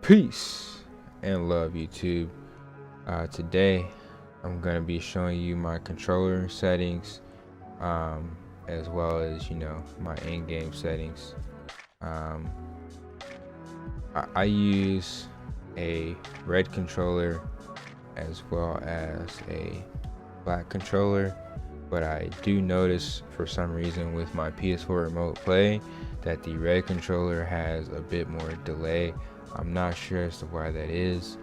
Peace and love, YouTube. Today I'm gonna be showing you my controller settings, as well as my in-game settings. I use a red controller as well as a black controller, but I do notice for some reason with my PS4 remote play that the red controller has a bit more delay. I'm not sure as to why that is,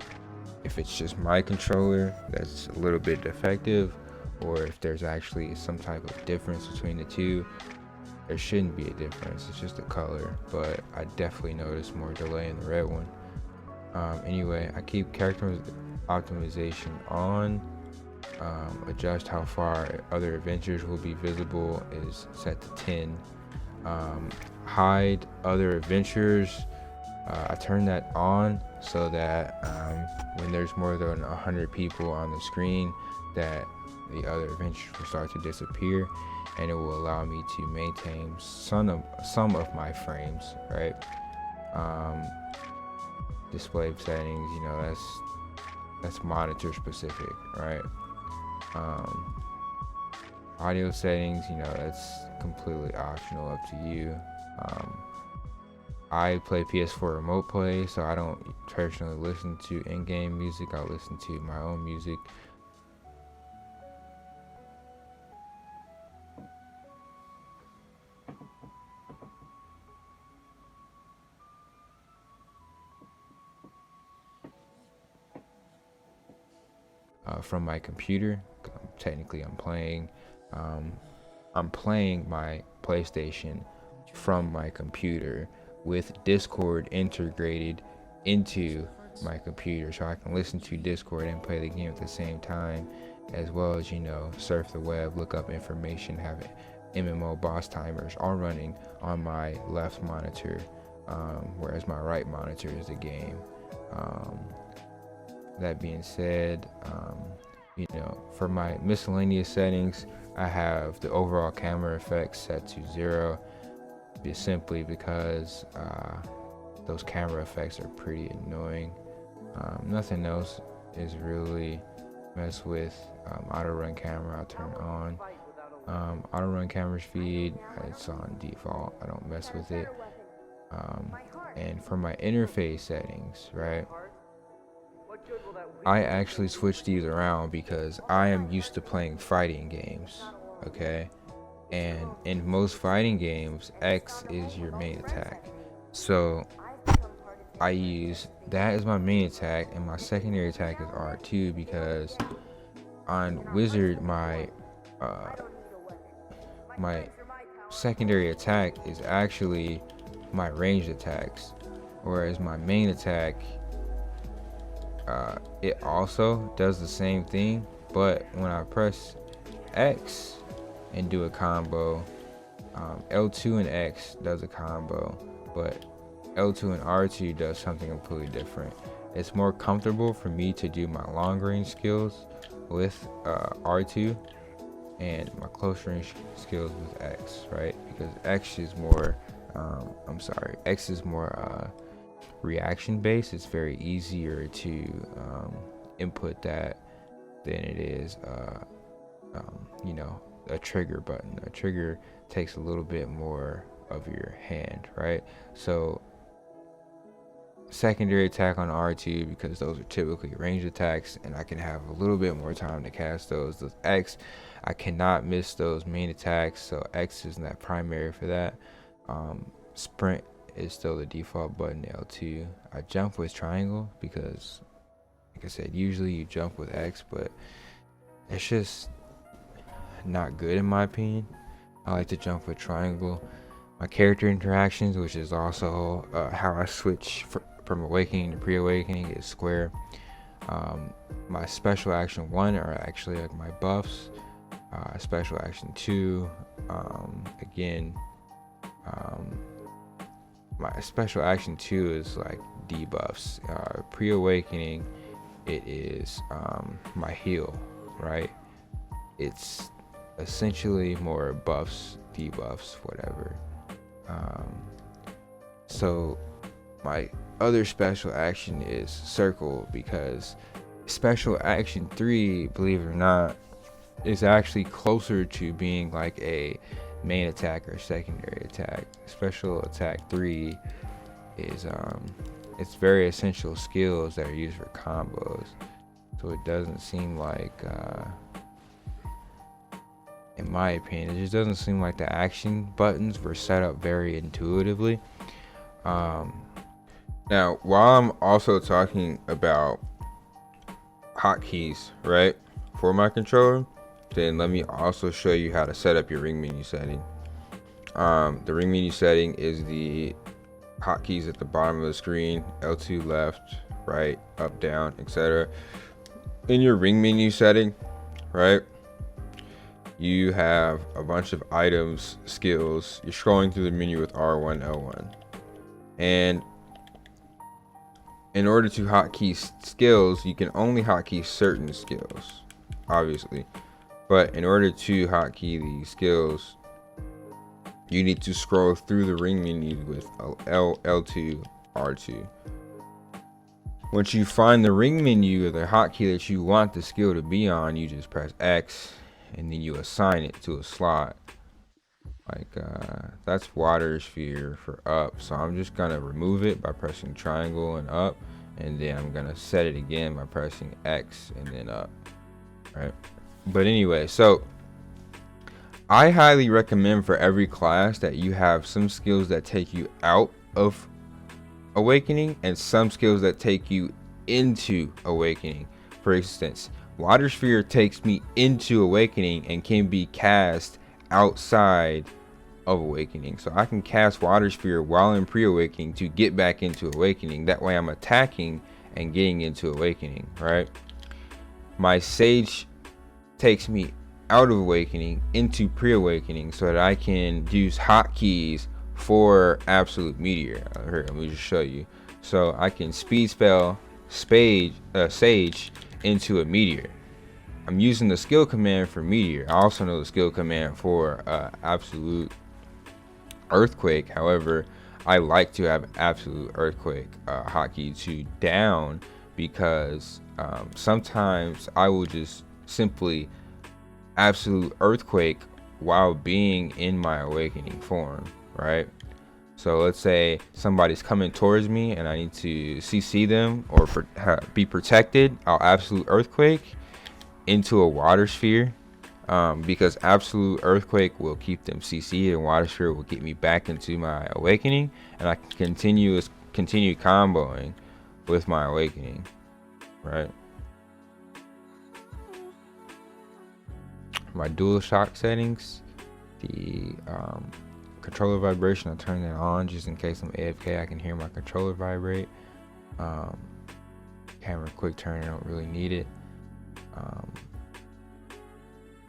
if it's just my controller that's a little bit defective, or if there's actually some type of difference between the two. There shouldn't be a difference, it's just a color, but I definitely notice more delay in the red one. Anyway, I keep character optimization on. Adjust how far other adventures will be visible is set to 10. Hide other adventures, I turn that on so that when there's more than 100 people on the screen, that the other adventures will start to disappear, and it will allow me to maintain some of my frames, right? Display settings, that's monitor specific, right? Audio settings, that's completely optional, up to you. I play PS4 remote play, so I don't personally listen to in-game music. I listen to my own music. From my computer. I'm playing my PlayStation from my computer with Discord integrated into my computer, so I can listen to Discord and play the game at the same time, as well as surf the web, look up information, have MMO boss timers all running on my left monitor, whereas my right monitor is the game. That being said, for my miscellaneous settings, I have the overall camera effects set to 0, simply because those camera effects are pretty annoying. Nothing else is really messed with. Auto run camera, I'll turn on. Auto run camera speed, it's on default, I don't mess with it. And for my interface settings, right, I actually switch these around because I am used to playing fighting games, okay? And in most fighting games, X is your main attack. So I use that as my main attack, and my secondary attack is R2, because on Wizard, my secondary attack is actually my ranged attacks, whereas my main attack, it also does the same thing, but when I press X and do a combo, L2 and X does a combo, but L2 and R2 does something completely different. It's more comfortable for me to do my long range skills with R2 and my close range skills with X, right? Because X is more reaction based. It's very easier to input that than it is a trigger button. A trigger takes a little bit more of your hand, right? So secondary attack on R2, because those are typically ranged attacks and I can have a little bit more time to cast those. With X, I cannot miss those main attacks, so X isn't that primary for that. Sprint is still the default button, L2. I jump with triangle because, like I said, usually you jump with X, but it's just not good in my opinion. I like to jump with triangle. My character interactions, which is also how I switch from awakening to pre-awakening, is square. My special action 1 are actually like my buffs. Special action 2, my special action 2 is like debuffs. Pre-awakening, it is my heal, right? It's essentially more buffs, debuffs, whatever. So my other special action is circle, because special action 3, believe it or not, is actually closer to being like a main attack or secondary attack. Special attack 3 is it's very essential skills that are used for combos, so it doesn't seem like in my opinion, it just doesn't seem like the action buttons were set up very intuitively. Now, while I'm also talking about hotkeys, right, for my controller, then let me also show you how to set up your ring menu setting. The ring menu setting is the hotkeys at the bottom of the screen: L2 left, right, up, down, etc. In your ring menu setting, right, you have a bunch of items, skills. You're scrolling through the menu with R1, L1, and in order to hotkey skills, you can only hotkey certain skills, obviously. But in order to hotkey these skills, you need to scroll through the ring menu with L2, R2. Once you find the ring menu or the hotkey that you want the skill to be on, you just press X and then you assign it to a slot. Like that's water sphere for up, so I'm just gonna remove it by pressing triangle and up, and then I'm gonna set it again by pressing X and then up, right? But anyway, so I highly recommend for every class that you have some skills that take you out of awakening and some skills that take you into awakening. For instance, water sphere takes me into awakening and can be cast outside of awakening, so I can cast water sphere while in pre-awakening to get back into awakening. That way I'm attacking and getting into awakening, right? My sage takes me out of awakening into pre-awakening so that I can use hotkeys for absolute meteor. Here, let me just show you. So I can speed spell sage into a meteor. I'm using the skill command for meteor. I also know the skill command for absolute earthquake. However, I like to have absolute earthquake hotkey to down, because sometimes I will just simply absolute earthquake while being in my awakening form, right? So let's say somebody's coming towards me and I need to CC them or be protected. I'll absolute earthquake into a water sphere, because absolute earthquake will keep them CC'd and water sphere will get me back into my awakening, and I can continue comboing with my awakening, right? My dual shock settings, the controller vibration, I turn that on just in case I'm AFK. I can hear my controller vibrate. Camera quick turn, I don't really need it.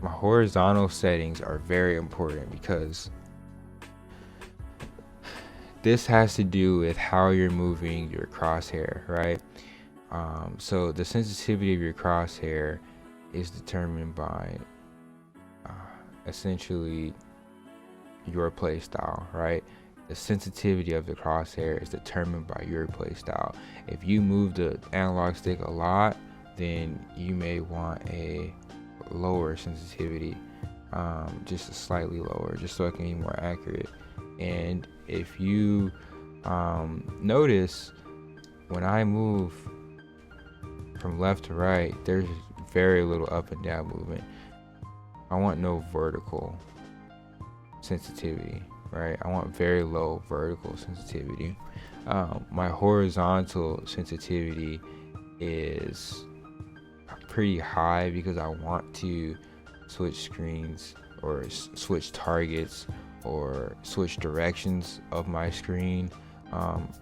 My horizontal settings are very important because this has to do with how you're moving your crosshair, right? So the sensitivity of your crosshair is determined by essentially your play style, right? The sensitivity of the crosshair is determined by your play style. If you move the analog stick a lot, then you may want a lower sensitivity, just slightly lower, just so it can be more accurate. And if you notice, when I move from left to right, there's very little up and down movement. I want no vertical sensitivity, right? I want very low vertical sensitivity. My horizontal sensitivity is pretty high because I want to switch screens or switch targets or switch directions of my screen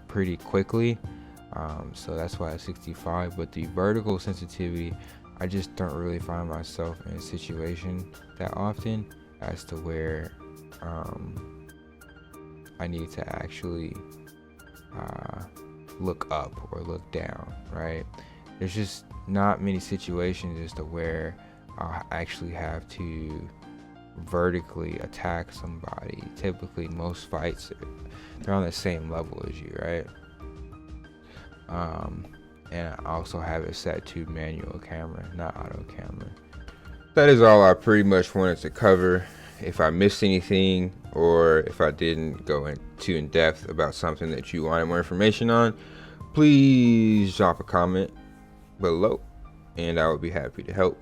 pretty quickly. So that's why it's 65. But the vertical sensitivity, I just don't really find myself in a situation that often as to where I need to actually look up or look down, right? There's just not many situations as to where I'll actually have to vertically attack somebody. Typically most fights, they're on the same level as you, right? And I also have it set to manual camera, not auto camera. That is all I pretty much wanted to cover. If I missed anything, or if I didn't go too in depth about something that you wanted more information on, please drop a comment below and I would be happy to help.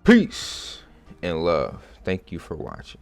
Peace and love. Thank you for watching.